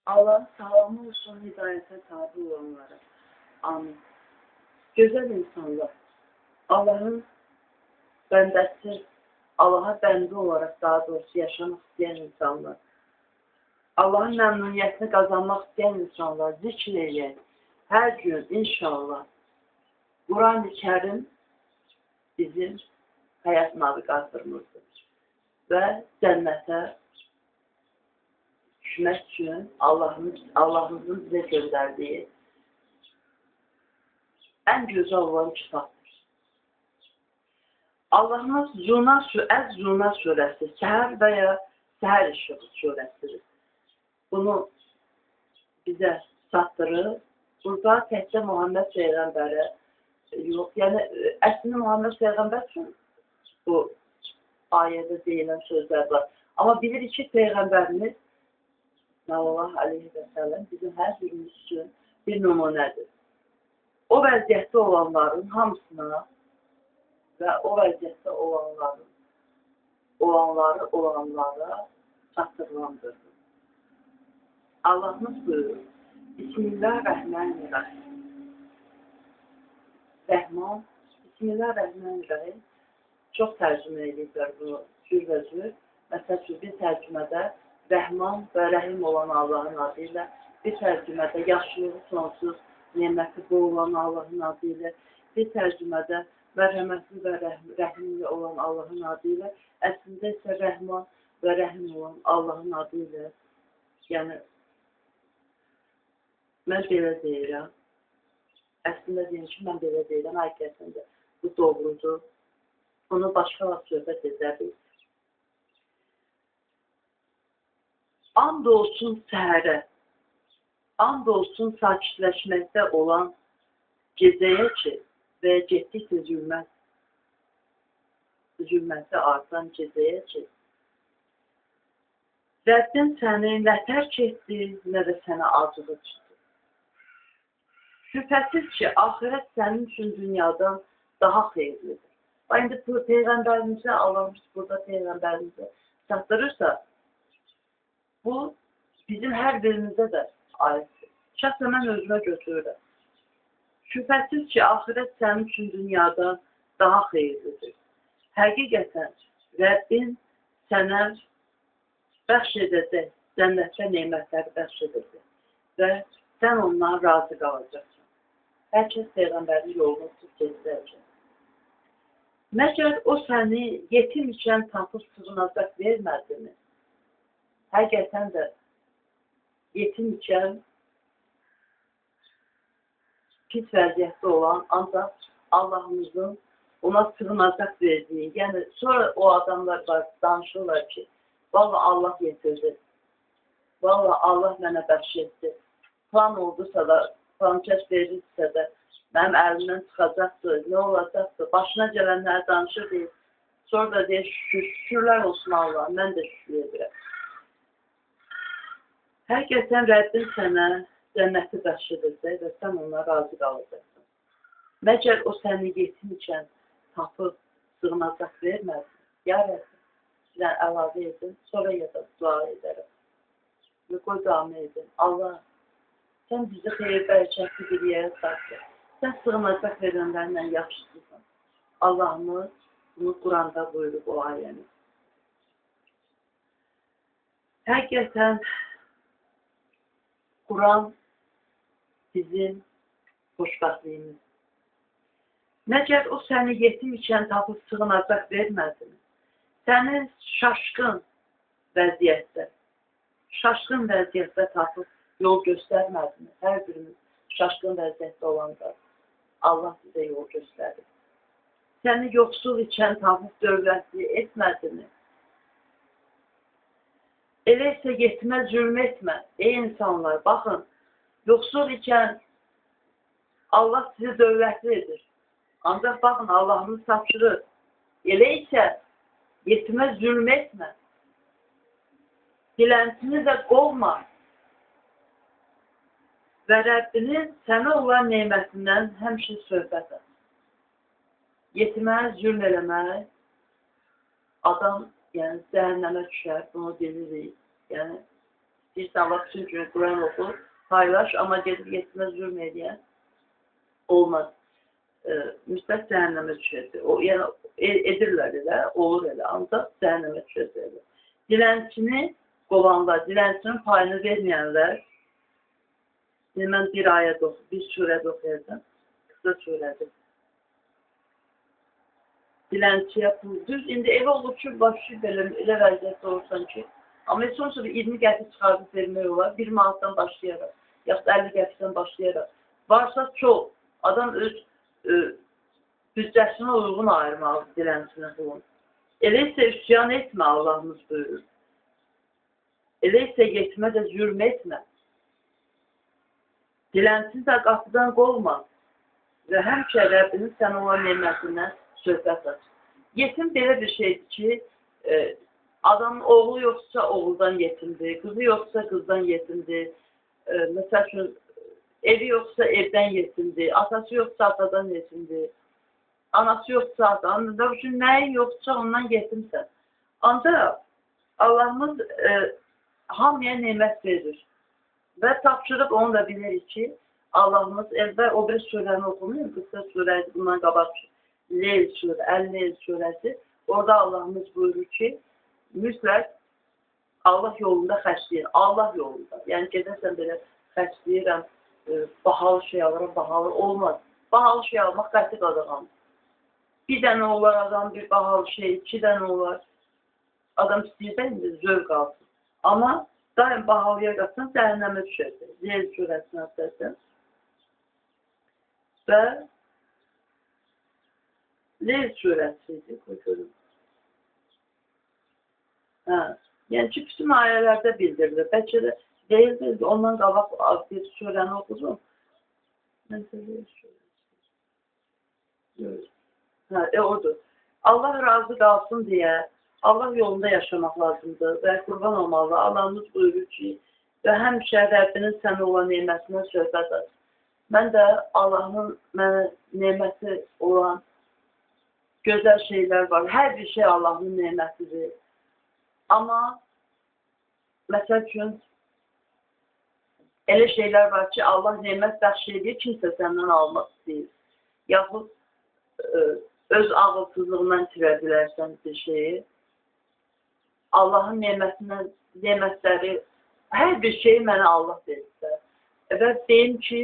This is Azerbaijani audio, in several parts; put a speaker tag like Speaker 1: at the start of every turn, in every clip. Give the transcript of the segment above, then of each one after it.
Speaker 1: Allah sağlamı olsun hidayete tabi olanlara. Amin. Güzel insanlar. Allah'ın bəndəsi, Allah'a bəndə olarak daha doğrusu yaşamak isteyen insanlar. Allah'ın məmnuniyyətini qazanmaq isteyen insanlar zikr eyləyək. Hər gün inşallah Quran-ı Kərim bizim həyat navigatorumuzdur. Və cənnətə düşmək üçün Allahımızın bizə göndərdiyi ən gözəl olan kitabdır. Allahımız Zuna surəsi, Səhər və ya Səhər İşığı surəsidir. Bunu bizə çatdırır. Burada təkcə Muhammed Peyğəmbərə yox, yəni əslində Muhammed Peyğəmbər üçün bu ayədə deyilən sözlər var. Amma bilirik ki, Peyğəmbərimiz sallallahu aleyhi və səlləm bizim hər birimiz üçün bir nümunədir. O vəziyyətdə olanların hamısına və o vəziyyətdə olanlara çatdırılandır. Allahımız buyurur. Bismillahirrahmanirrahim. Rəhman, Bismillahirrahmanirrahim. Çox tərcümə edirlər bunu cürbəcür. Məsələn, bir tərcümədə Rəhman və Rəhim olan Allahın adı ilə, bir tərcümədə yaşlılığı sonsuz, neməti bol olan Allahın adı ilə, bir tərcümədə mərhəmətli və rəhimli olan Allahın adı ilə, əslində isə Rəhman və Rəhim olan Allahın adı ilə, yəni, mən belə deyirəm, əslində deyim ki, mən belə deyirəm, həqiqətində bu doğrudur, onu başqa vaxt söhbət edərik. And olsun səhərə, and olsun sakitləşməkdə olan gecəyə ki və getdikcə zülməti artan gecəyə ki, Rəbbin səni nə tərk etdi, nə də sənə acığı çıxdı. Şübhəsiz ki, axirət sənin üçün dünyadan daha xeyirlidir. İndi Peyğəmbərimizə Allahımız burada Peyğəmbərimizə çatdırırsa, bu bizim hər birimizə də aiddir. Şəxsən mən özümə götürürəm. Şübhəsiz ki, axirət sənin üçün dünyadan daha xeyirlidir. Həqiqətən, Rəbbin sənə bəxş edəcək, cənnətdə nemətləri bəxş edəcək və sən ondan razı qalacaqsan. Hər kəs Peyğəmbərin yolunu keçirəcək. Məgər o səni yetim ikən tapıb sığınacaq vermədimi? Həqiqətən də yetim ikən pis vəziyyətdə olan, ancaq Allahımızın ona sığınacaq verdiyi, yəni sonra o adamlar var, danışırlar ki, vallahi Allah yetirdi, vallahi Allah mənə bəxş etdi, plan oldusa da, plan kəs verirsə də, mənim əlimdən çıxacaqdır, nə olacaqdır, başına gələnləri danışır deyir, sonra da deyir, şükürlər olsun Allah, mən də şükür edirəm. Həqiqətən Rəbbin sənə cənnəti bəxş edəcək və sən ona razı qalacaqsın. Məgər o səni yetim ikən tapıb sığınacaq vermədi. Ya Rəbbim, sizdən əlavə edin, sonra ya da dua edərəm. Və qoy davam edin. Allah, sən bizi xeyir-bərəkətli bir yerə saxla. Sən sığınacaq verənlərlə yaxşısın. Allahımız bunu Quranda buyurub o ayəni. Həqiqətən Quran bizim xoşbəxtliyimiz. Məgər o səni yetim ikən tapıb sığınacaq vermədimi? Səni şaşqın vəziyyətdə tapıb yol göstərmədimi? Hər birimiz şaşqın vəziyyətdə olanda Allah bizə yol göstərir. Səni yoxsul ikən tapıb dövlətli etmədimi? Elə isə yetimə zülm etmə. Ey insanlar, baxın, yoxsul ikən Allah sizi dövlətli edir. Ancaq baxın, Allahımız tapşırır. Elə isə yetimə zülm etmə. Diləntini də qovma. Və Rəbbinin sənə olan neymətindən həmişə söhbət et. Yetimə zülm eləmək, adam yəni cəhənnəmə düşər, bunu bilirik. Yəni İstəyirsən Allah bütün gün Quran oxu, paylaş, amma gedib yetimə zülm edən olmaz. Müstəq cəhənnəmə düşəcək. Yəni, edirlər elə, olur elə, ancaq cəhənnəmə düşəcək. Dilənçini qovanlar, dilənçinin payını verməyənlər, mən bir ayət oxu, bir surədə oxuyacam, qısa surədir. Dilənçiyə pul düz, indi elə olur ki, başlayıb elə vəziyyətdə olursan ki, amma son sonra 20 qəpik çıxardıb vermək olar, 1 manatdan başlayaraq, yaxud 50 qəpikdən başlayaraq. Varsa çox, adam öz büdcəsinə uyğun ayırmalıdır dilənçinin pulunu. Elə isə üsyan etmə, Allahımız buyurur. Elə isə yetimə də zülm etmə. Dilənçini də qapıdan qolma və həmişə Rəbbinin sənə olan nemətindən söhbət aç. Yetim belə bir şeydir ki, adamın oğlu yoxsa oğuldan yetimdir, qızı yoxsa qızdan yetimdir, məsəl üçün, evi yoxsa evdən yetimdir, atası yoxsa atadan yetimdir, anası yoxsa atadan, və üçün nəyin yoxsa ondan yetimsən. Ancaq Allahımız hamıya nemət verir və tapşırıb onu da bilirik ki, Allahımız və o bir surəni oxumayın, qısa surədir, bundan qabaq Leyl surə, Əl-Leyl surəsi, orada Allahımız buyurur ki, mütləq Allah yolunda xərcləyir, Allah yolunda. Yəni, gedərsən belə xərcləyirəm, bahalı şey alıram, bahalı olmaz. Bahalı şey almaq qəti qadağandır. Bir dənə olar adam, bir bahalı şey, 2 dənə olar. Adam istəyirsən, indi zövq alsın. Amma daim bahalıya qatsan, cəhənnəmə düşərsən. Leyl surəsini atərsən. Və Leyl surəsidir, qoyuyorum. Yəni ki, bütün ayələrdə bildirilir. Bəlkə də deyil, ondan qabaq bir surəni oxudum. Nəsə Leyl surəsi. Odur. Allah razı qalsın deyə, Allah yolunda yaşamaq lazımdır və qurban olmalı. Allahımız buyurur ki, və həmişə Rəbbinin sənə olan nemətindən söhbət aç. Mən də Allahın mənə neməti olan gözəl şeylər var. Hər bir şey Allahın nemətidir. Amma, məsəl üçün, elə şeylər var ki, Allah nemət bəxş edir, kimsə səndən almaq istəyir. Yaxud öz ağılsızlığından itirə bilərsən bir şeyi. Allahın nemətləri, hər bir şeyi mənə Allah verirsə. Və deyim ki,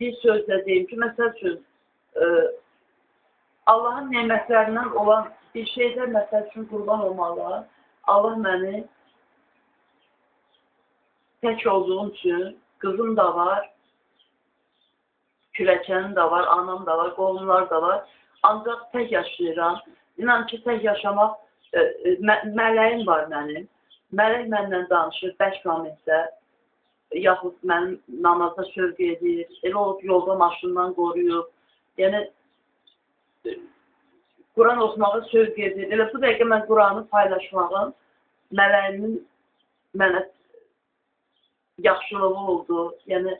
Speaker 1: bir sözlə deyim ki, məsəl üçün, Allahın nemətlərindən olan bir şeydə, məsəl üçün, qurban olmalı. Allah məni tək olduğum üçün, qızım da var, kürəkənim də var, anam da var, qohumlar da var. Ancaq tək yaşayıram. İnan ki, tək yaşamaq, mələyim var mənim. Mələk mənlə danışır, 5 momentdə, yaxud mənim namazda sövq edir, elə olub yolda maşından qoruyub. Yəni, Quran oxumağı sövq edir. Elə bu dəqiqə mən Quranı paylaşmağım mələyimin mənə yaxşılığı oldu. Yəni,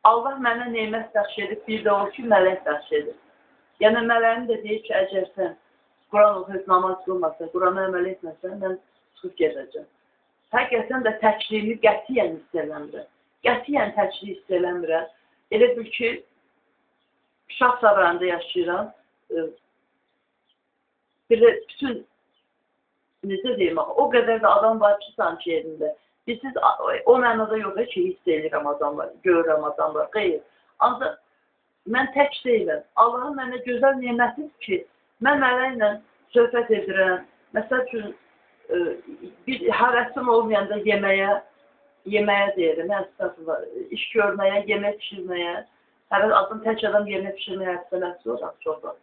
Speaker 1: Allah mənə nemət bəxş edib, bir də o ki, mələk bəxş edib. Yəni, mələyim də deyir ki, əgər sən Quran oxuyub namaz qılmasa, Qurana əməl etməsən, mən çıxıb gedəcəm. Həqiqətən də təkliyini qətiyyən hiss eləmirəm. Qətiyyən təkliyi hiss eləmirəm. Elə bil ki, Şah sarayında yaşayıram. Bütün, necə deyim, o qədər də adam var ki, sanki yerində. Siz o mənada yox ki, hiss edirəm adamlar, görürəm adamlar, qeyr. Ancaq mən tək deyiləm. Allahın mənə gözəl nemətidir ki, mən mələklə söhbət edirəm. Məsəl üçün, bir həvəsim olmayanda yeməyə deyirəm, iş görməyə, yemək pişirməyə. Hər adım tək adam yemək pişirməyə həvəsələsi olaq, çox var.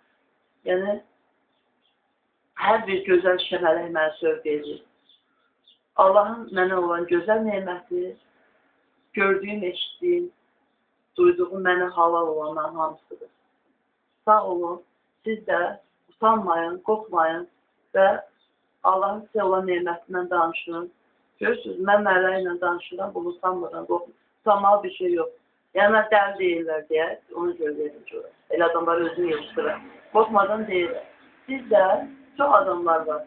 Speaker 1: Yəni, hər bir gözəl işə mələk mənə sövq edir. Allahın mənə olan gözəl neməti, gördüyüm, eşitdiyim, duyduğum mənə halal olanların hamısıdır. Sağ olun, siz də utanmayın, qorxmayın və Allahın sizə olan nemətindən danışın. Görürsünüz, mən mələklə danışıram, bunu utanmıram, qorxmayın. Utanmalı bir şey yox. Yəni, mən dəli deyirlər deyə, onu görürəm ki, elə adamlar özünü yığışdırır. Qorxmadan deyirlər. Sizdə çox adamlar var.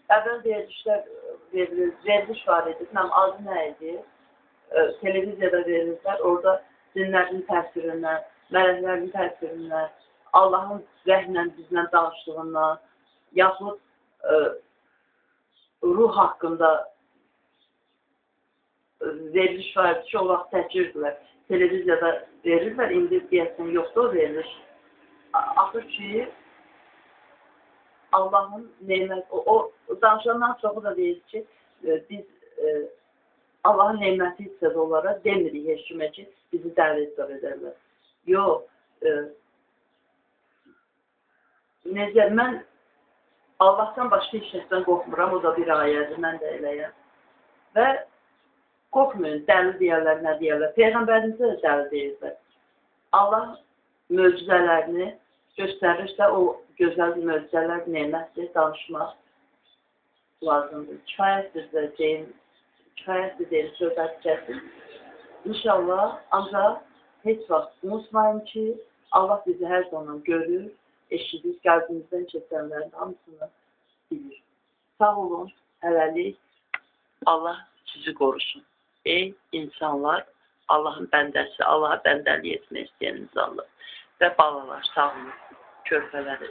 Speaker 1: Əvvəl deyəcəklər, verilir, veriliş var idi. Bilmem adı nə idi? Televiziyada verirlər. Orada dinlərin təsirindən, mələklərin təsirindən, Allahın rəhmlə bizlə danışdığından, yaxud ruh haqqında veriliş var idi ki, o vaxt təkirdirlər. Televiziyada verirlər, indi deyəsən yoxdur o veriliş. Axır ki, Allahın neymət, o danışandan çoxu da deyir ki, biz Allahın neyməti hissədə olaraq demirik heç kimə ki, bizi dəvət edərlər. Yox, necə, mən Allahdan başqa heç nədən qorxmuram, o da bir ayədir, mən də eləyəm. Və qorxmayın, dəli deyərlər, nə deyərlər, Peyğəmbərimizə də dəli deyirlər. Allah möcüzələrini göstərirsə, o gözəl möcüzələr neymətdir, danışmaq lazımdır. Kifayətdir deyil, söhbət kəsin. İnşallah, ancaq heç vaxt unutmayın ki, Allah bizi hər zaman görür, eşidir, qəlbimizdən keçənlərin hamısını bilir. Sağ olun, hələlik, Allah sizi qorusun. Ey insanlar, Allahın bəndəsi, Allaha bəndəlik etmək istəyən insanlar və balalar, sağ olun, körpələri.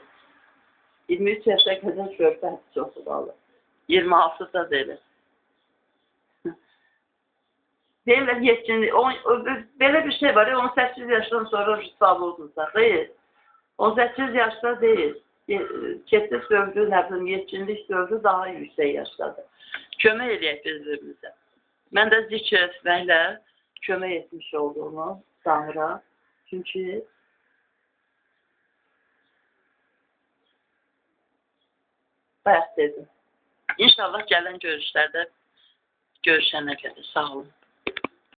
Speaker 1: 23 yaşa qədər körpə çoxdur Allah. 26 da deyil. Deyirlər, belə bir şey var, 18 yaşdan sonra rüsal olursa, xeyr. 18 yaşda deyil. Keçid dövrü, nə bilim, yetkinlik dövrü daha yüksək yaşdadır. Kömək eləyək bir-birimizə. Mən də zikr etməklə kömək etmiş olduğumu sanıram. Çünki bayaq dedim. İnşallah gələn görüşlərdə görüşənə qədər. Sağ olun.